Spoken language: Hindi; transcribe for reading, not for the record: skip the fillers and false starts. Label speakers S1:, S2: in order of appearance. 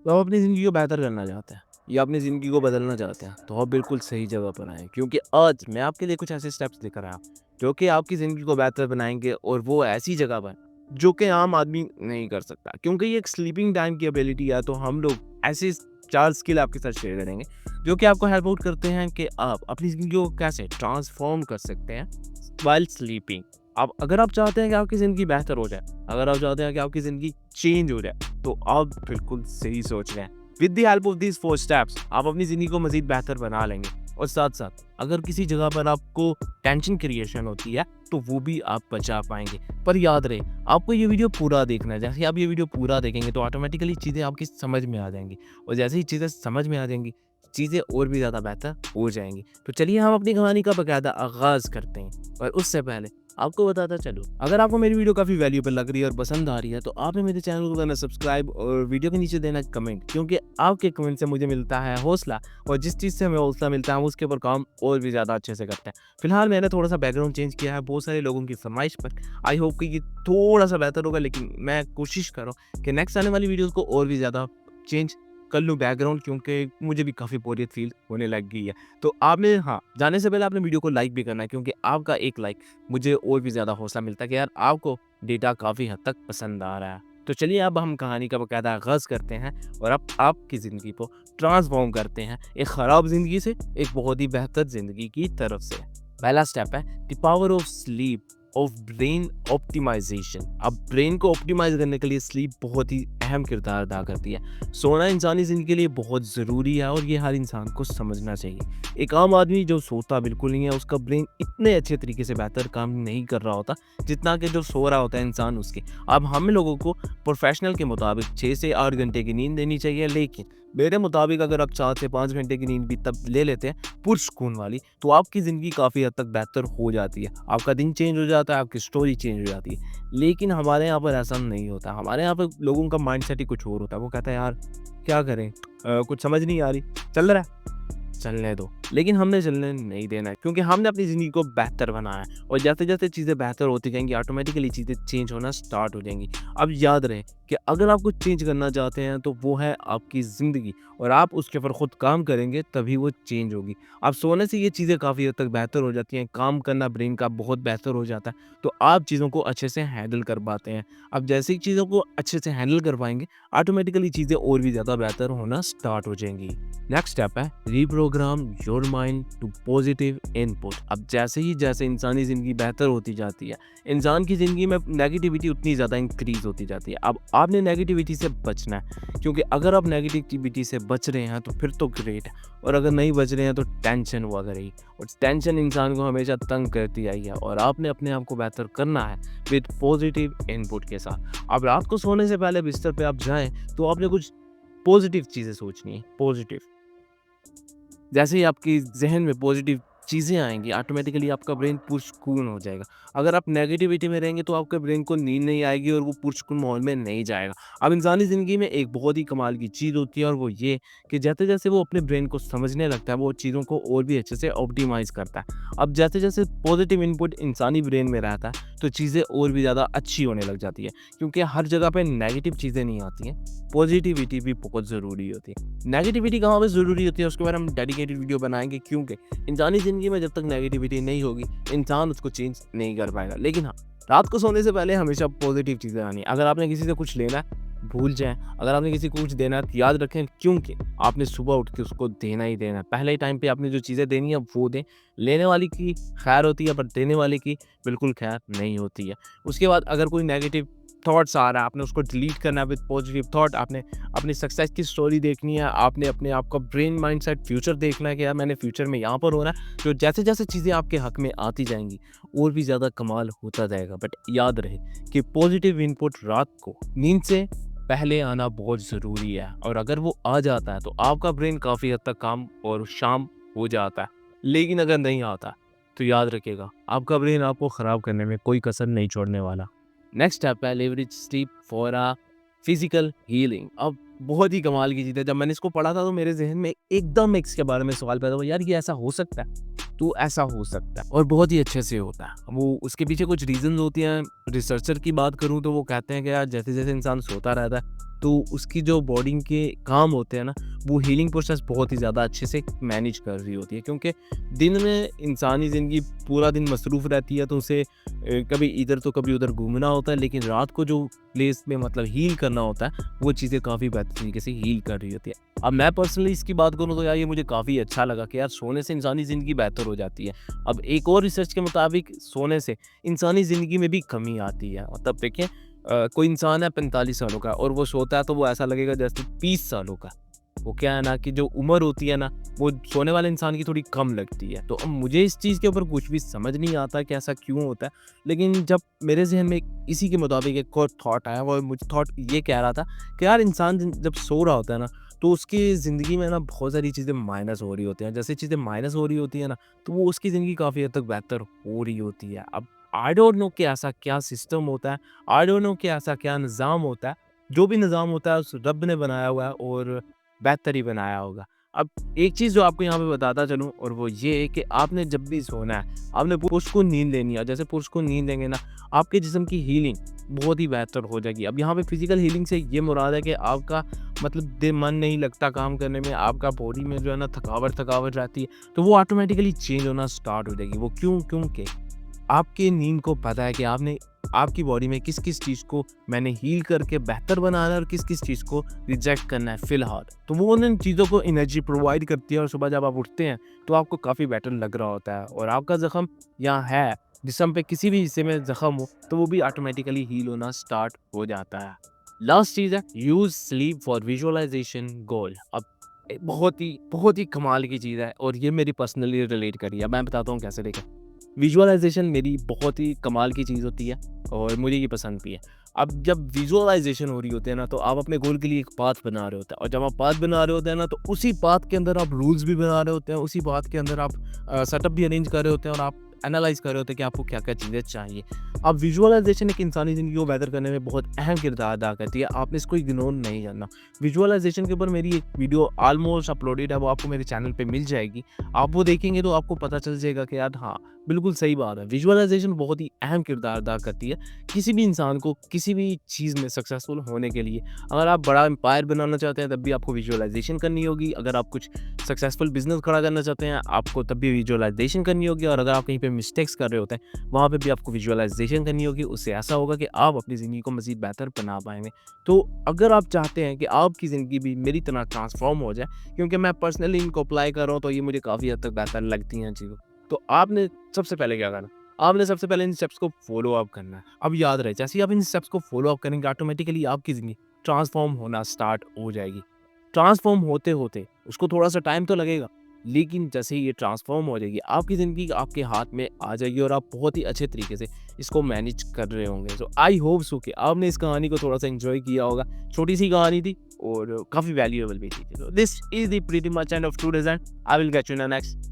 S1: तो आप अपनी ज़िंदगी को बेहतर करना चाहते हैं या अपनी ज़िंदगी को बदलना चाहते हैं, तो आप बिल्कुल सही जगह पर आए हैं, क्योंकि आज मैं आपके लिए कुछ ऐसे स्टेप्स लेकर आया हूँ, जो कि आपकी ज़िंदगी को बेहतर बनाएँगे और वो ऐसी जगह पर, जो कि आम आदमी नहीं कर सकता। क्योंकि ये एक स्लीपिंग टाइम की एबिलिटी है, तो हम लोग ऐसे 4 स्किल आपके साथ शेयर करेंगे, जो कि आपको हेल्प आउट करते हैं कि आप अपनी ज़िंदगी को कैसे ट्रांसफ़ॉर्म कर सकते हैं व्हाइल स्लीपिंग। अब अगर आप चाहते हैं कि आपकी ज़िंदगी बेहतर हो जाए, अगर आप चाहते हैं कि आपकी ज़िंदगी चेंज हो जाए, तो आप बिल्कुल सही सोच रहे हैं। With the help of these 4 steps आप अपनी ज़िंदगी को मज़ीद बेहतर बना लेंगे और साथ-साथ अगर किसी जगह पर आपको टेंशन क्रिएशन होती है, तो वो भी आप बचा पाएँगे। पर याद रहे, आपको ये वीडियो पूरा देखना है। जैसे ही आप ये वीडियो पूरा देखेंगे, तो ऑटोमैटिकली चीज़ें आपकी समझ में आ जाएँगी और जैसे ही चीज़ें समझ में आ जाएँगी, चीज़ें और भी ज़्यादा बेहतर हो जाएँगी। तो चलिए हम अपनी कहानी का बाकायदा आगाज़ करते हैं। पर उससे पहले आपको बताता चलूँ, अगर आपको मेरी वीडियो काफ़ी वैल्यूएबल लग रही है और पसंद आ रही है, तो आपने मेरे चैनल को करना सब्सक्राइब और वीडियो के नीचे देना कमेंट, क्योंकि आपके कमेंट से मुझे मिलता है हौसला और जिस चीज़ से हमें हौसला मिलता है, हम उसके ऊपर काम और भी ज़्यादा अच्छे से करते हैं। फिलहाल मैंने थोड़ा-सा बैकग्राउंड चेंज किया है बहुत सारे लोगों की फ़रमाइश पर। आई होप कि ये थोड़ा-सा बेहतर होगा, लेकिन मैं कोशिश कर रहा हूँ कि नेक्स्ट आने वाली वीडियोज़ को और भी ज़्यादा चेंज कर लूँ बैकग्राउंड, क्योंकि मुझे भी काफ़ी बोरियत फ़ील होने लग गई है। तो आपने हाँ, जाने से पहले आपने वीडियो को लाइक भी करना है, क्योंकि आपका एक लाइक मुझे और भी ज़्यादा हौसला मिलता है कि यार आपको डेटा काफ़ी हद तक पसंद आ रहा है। तो चलिए अब हम कहानी का बाकायदा आगाज़ करते हैं और अब आपकी ज़िंदगी को ट्रांसफ़ॉर्म करते हैं एक ख़राब ज़िंदगी से एक बहुत ही बेहतर ज़िंदगी की तरफ से। पहला स्टेप है the power of sleep of brain optimization. अब ब्रेन को ऑप्टिमाइज़ करने के लिए स्लीप बहुत ही अहम किरदार अदा करती है। सोना इंसानी ज़िंदगी के लिए बहुत ज़रूरी है और ये हर इंसान को समझना चाहिए। एक आम आदमी जो सोता बिल्कुल नहीं है, उसका ब्रेन इतने अच्छे तरीके से बेहतर काम नहीं कर रहा होता, जितना कि जो सो रहा होता है इंसान उसके। अब हम लोगों को प्रोफ़ेशनल के मुताबिक 6 से 8 घंटे की नींद लेनी चाहिए, लेकिन मेरे मुताबिक अगर आप 4 से 5 घंटे की नींद भी तब ले लेते हैं पुरसुकून वाली, तो आपकी ज़िंदगी काफ़ी हद तक बेहतर हो जाती है। आपका दिन चेंज हो जाता है, आपकी स्टोरी चेंज हो जाती है। लेकिन हमारे यहाँ पर ऐसा नहीं होता। हमारे यहाँ पे लोगों का माइंडसेट ही कुछ और होता है। वो कहता है यार क्या करें? कुछ समझ नहीं आ रही, चल रहा है। चलने दो। लेकिन हमने चलने नहीं देना है, क्योंकि हमने अपनी ज़िंदगी को बेहतर बनाया है और जैसे-जैसे चीज़ें बेहतर होती जाएँगी, ऑटोमैटिकली चीज़ें चेंज होना स्टार्ट हो जाएँगी। अब याद रहे कि अगर आप कुछ चेंज करना चाहते हैं, तो वो है आपकी ज़िंदगी और आप उसके ऊपर खुद काम करेंगे तभी वो चेंज होगी। अब सोने से ये चीज़ें काफ़ी हद तक बेहतर हो जाती हैं, काम करना ब्रेन का बहुत बेहतर हो जाता है, तो आप चीज़ों को अच्छे से हैंडल कर पाते हैं। अब जैसे ही चीज़ों को अच्छे से हैंडल कर पाएँगे, ऑटोमैटिकली चीज़ें और भी ज़्यादा बेहतर होना स्टार्ट हो जाएँगी। नेक्स्ट स्टेप है reprogram your mind to positive input. अब जैसे इंसानी ज़िंदगी बेहतर होती जाती है, इंसान की ज़िंदगी में नेगेटिविटी उतनी ज़्यादा इंक्रीज़ होती जाती है। अब आपने नेगेटिविटी से बचना है, क्योंकि अगर आप नेगेटिविटी से बच रहे हैं तो फिर तो ग्रेट है, और अगर नहीं बच रहे हैं तो टेंशन हुआ करेगी और टेंशन इंसान को हमेशा तंग करती आई है और आपने अपने आप को बेहतर करना है विद पॉजिटिव इनपुट के साथ। अब रात को सोने से पहले बिस्तर पे आप जाएँ, तो आपने कुछ पॉजिटिव चीज़ें सोचनी है, पॉजिटिव। जैसे ही आपकी ज़हन में पॉजिटिव चीज़ें आएँगी, ऑटोमैटिकली आपका ब्रेन पुरसुकून हो जाएगा। अगर आप नेगेटिविटी में रहेंगे, तो आपके ब्रेन को नींद नहीं आएगी और वो पुरसुकून माहौल में नहीं जाएगा। अब इंसानी ज़िंदगी में एक बहुत ही कमाल की चीज़ होती है और वो ये कि जैसे-जैसे वो अपने ब्रेन को समझने लगता है, वो चीज़ों को और भी अच्छे से ऑप्टिमाइज़ करता है। अब जैसे-जैसे पॉजिटिव इनपुट इंसानी ब्रेन में रहता है, तो चीज़ें और भी ज़्यादा अच्छी होने लग जाती है, क्योंकि हर जगह पे नेगेटिव चीज़ें नहीं आती हैं, पॉजिटिविटी भी बहुत ज़रूरी होती है। नेगेटिविटी कहाँ पे ज़रूरी होती है, उसके बारे में हम डेडिकेटेड वीडियो बनाएँगे, क्योंकि इंसानी ज़िंदगी में जब तक नेगेटिविटी नहीं होगी, इंसान उसको चेंज नहीं कर पाएगा। लेकिन हाँ, रात को सोने से पहले हमेशा पॉजिटिव चीज़ें आनी है। अगर आपने किसी से कुछ लेना है, भूल जाएँ। अगर आपने किसी को कुछ देना है, तो याद रखें, क्योंकि आपने सुबह उठ के उसको देना ही देना है। पहले ही टाइम पे आपने जो चीज़ें देनी है वो दें। लेने वाले की खैर होती है, पर देने वाले की बिल्कुल खैर नहीं होती है। उसके बाद अगर कोई नेगेटिव थॉट्स आ रहा है, आपने उसको डिलीट करना है विद पॉजिटिव थॉट। आपने अपनी सक्सेस की स्टोरी देखनी है, आपने अपने आप का ब्रेन माइंडसेट फ्यूचर देखना है कि यार मैंने फ्यूचर में यहाँ पर होना है। तो जैसे-जैसे चीज़ें आपके हक में आती जाएँगी, और भी ज़्यादा कमाल होता जाएगा। बट याद रहे कि पॉजिटिव इनपुट रात को नींद से पहले आना बहुत ज़रूरी है, और अगर वो आ जाता है तो आपका ब्रेन काफ़ी हद तक काम और शाम हो जाता है। लेकिन अगर नहीं आता, तो याद रखिएगा, आपका ब्रेन आपको ख़राब करने में कोई कसर नहीं छोड़ने वाला। नेक्स्ट स्टेप है leverage sleep for a physical healing. अब बहुत ही कमाल की चीज़ है। जब मैंने इसको पढ़ा था, तो मेरे ज़हन में एकदम इसके बारे में सवाल पैदा हुआ, यार ये ऐसा हो सकता है? तो ऐसा हो सकता है और बहुत ही अच्छे से होता है। वो उसके पीछे कुछ रीज़न्स होती हैं। रिसर्चर की बात करूँ तो वो कहते हैं कि यार जैसे-जैसे इंसान सोता रहता है, तो उसकी जो बॉडी के काम होते हैं ना, वो हीलिंग प्रोसेस बहुत ही ज़्यादा अच्छे से मैनेज कर रही होती है। क्योंकि दिन में इंसानी ज़िंदगी पूरा दिन मसरूफ़ रहती है, तो उसे कभी इधर तो कभी उधर घूमना होता है, लेकिन रात को जो प्लेस में मतलब हील करना होता है, वो चीज़ें काफ़ी बेहतर तरीके से हील कर रही होती है। अब मैं पर्सनली इसकी बात करूँ तो यार ये मुझे काफ़ी अच्छा लगा कि यार सोने से इंसानी ज़िंदगी बेहतर हो जाती है। अब एक और रिसर्च के मुताबिक सोने से इंसानी ज़िंदगी में भी कमी आती है। मतलब देखिए कोई इंसान है 45 सालों का और वो सोता है तो वो ऐसा लगेगा जैसे 30 सालों का। वो क्या है ना कि जो उम्र होती है ना, वो सोने वाले इंसान की थोड़ी कम लगती है। तो अब मुझे इस चीज़ के ऊपर कुछ भी समझ नहीं आता कि ऐसा क्यों होता है। लेकिन जब मेरे ज़हन में इसी के मुताबिक एक और थॉट आया, वो मुझे थॉट ये कह रहा था कि यार इंसान जब सो रहा होता है ना, तो उसकी ज़िंदगी में ना बहुत सारी चीज़ें माइनस हो रही होती हैं। जैसे चीज़ें माइनस हो रही होती हैं ना, तो वो उसकी ज़िंदगी काफ़ी हद तक बेहतर हो रही होती है। अब आई डोंट नो कि ऐसा क्या सिस्टम होता है, आई डोंट नो कि ऐसा क्या निज़ाम होता है। जो भी निज़ाम होता है उस रब ने बनाया हुआ है और बेहतर ही बनाया होगा। अब एक चीज़ जो आपको यहाँ पे बताता चलूँ और वो ये है कि आपने जब भी सोना है, आपने पुरस्कून नींद लेनी है। जैसे पुरस्कून नींद लेंगे ना, आपके जिस्म की हीलिंग बहुत ही बेहतर हो जाएगी। अब यहाँ पे फिज़िकल हीलिंग से ये मुराद है कि आपका मतलब मन नहीं लगता काम करने में, आपका बॉडी में जो है ना थकावट रहती है, तो वो ऑटोमेटिकली चेंज होना स्टार्ट हो जाएगी। वो क्यों? क्योंकि आपकी नींद को पता है कि आपने आपकी बॉडी में किस-किस चीज़ को मैंने हील करके बेहतर बनाना है और किस-किस चीज़ को रिजेक्ट करना है फ़िलहाल। तो वो उन चीज़ों को एनर्जी प्रोवाइड करती है और सुबह जब आप उठते हैं, तो आपको काफ़ी बेटर लग रहा होता है और आपका ज़ख्म यहाँ है, जिस्म पे किसी भी हिस्से में ज़ख्म हो, तो वो भी ऑटोमेटिकली हील होना स्टार्ट हो जाता है। लास्ट चीज़ है यूज़ स्लीप फॉर विजुअलाइज़ेशन गोल। अब बहुत ही कमाल की चीज़ है और ये मेरी पर्सनली रिलेट करी है। मैं बताता हूँ कैसे देखिए। विजुअलाइज़ेशन मेरी बहुत ही कमाल की चीज़ होती है और मुझे ये पसंद भी है। अब जब विजुअलाइज़ेशन हो रही होती है ना, तो आप अपने गोल के लिए एक पाथ बना रहे होते हैं और जब आप पाथ बना रहे होते हैं ना, तो उसी पाथ के अंदर आप रूल्स भी बना रहे होते हैं, उसी पाथ के अंदर आप सेटअप भी अरेंज कर रहे होते हैं और आप एनालाइज़ कर रहे होते हैं कि आपको क्या-क्या चीज़ें चाहिए। अब विजुअलाइज़ेशन एक इंसानी ज़िंदगी को बेहतर करने में बहुत अहम किरदार अदा करती है, आपने इसको इग्नोर नहीं करना। विजुअलाइज़ेशन के ऊपर मेरी एक वीडियो ऑलमोस्ट अपलोडेड है, वो आपको मेरे चैनल पे मिल जाएगी। आप वो देखेंगे तो आपको पता चल जाएगा कि यार हाँ, बिल्कुल सही बात है। विजुअलाइज़ेशन बहुत ही अहम किरदार अदा करती है, किसी भी इंसान को किसी भी चीज़ में सक्सेसफुल होने के लिए। अगर आप बड़ा एम्पायर बनाना चाहते हैं, तब भी आपको विजुअलाइज़ेशन करनी होगी। अगर आप कुछ सक्सेसफुल बिज़नेस खड़ा करना चाहते हैं, आपको तब भी विजुअलाइज़ेशन करनी होगी और अगर आप कहीं पे मिस्टेक्स कर रहे होते हैं, वहाँ पे भी आपको विजुअलाइज़ेशन करनी होगी। उससे ऐसा होगा कि आप अपनी ज़िंदगी को मज़ीद बेहतर बना पाएँगे। तो अगर आप चाहते हैं कि आपकी ज़िंदगी भी मेरी तरह ट्रांसफ़ॉर्म हो जाए, क्योंकि मैं पर्सनली इनको अप्लाई कर रहा हूँ, तो ये मुझे काफ़ी हद तक बेहतर लगती हैं चीज़ें। तो आपने सबसे पहले क्या करना? आपने सबसे पहले इन स्टेप्स को फ़ॉलो अप करना है। अब याद रहे, जैसे ही आप इन स्टेप्स को फ़ॉलो अप करेंगे, ऑटोमेटिकली आपकी ज़िंदगी ट्रांसफ़ॉर्म होना स्टार्ट हो जाएगी। ट्रांसफ़ॉर्म होते-होते उसको थोड़ा-सा टाइम तो लगेगा, लेकिन जैसे ही ये ट्रांसफ़ॉर्म हो जाएगी, आपकी ज़िंदगी आपके हाथ में आ जाएगी और आप बहुत ही अच्छे तरीके से इसको मैनेज कर रहे होंगे। सो आई होप सो कि आपने इस कहानी को थोड़ा-सा एन्जॉय किया होगा। छोटी-सी कहानी थी और काफ़ी वैल्यूएबल भी थी। So this is the pretty much end of today's and I will catch you in the next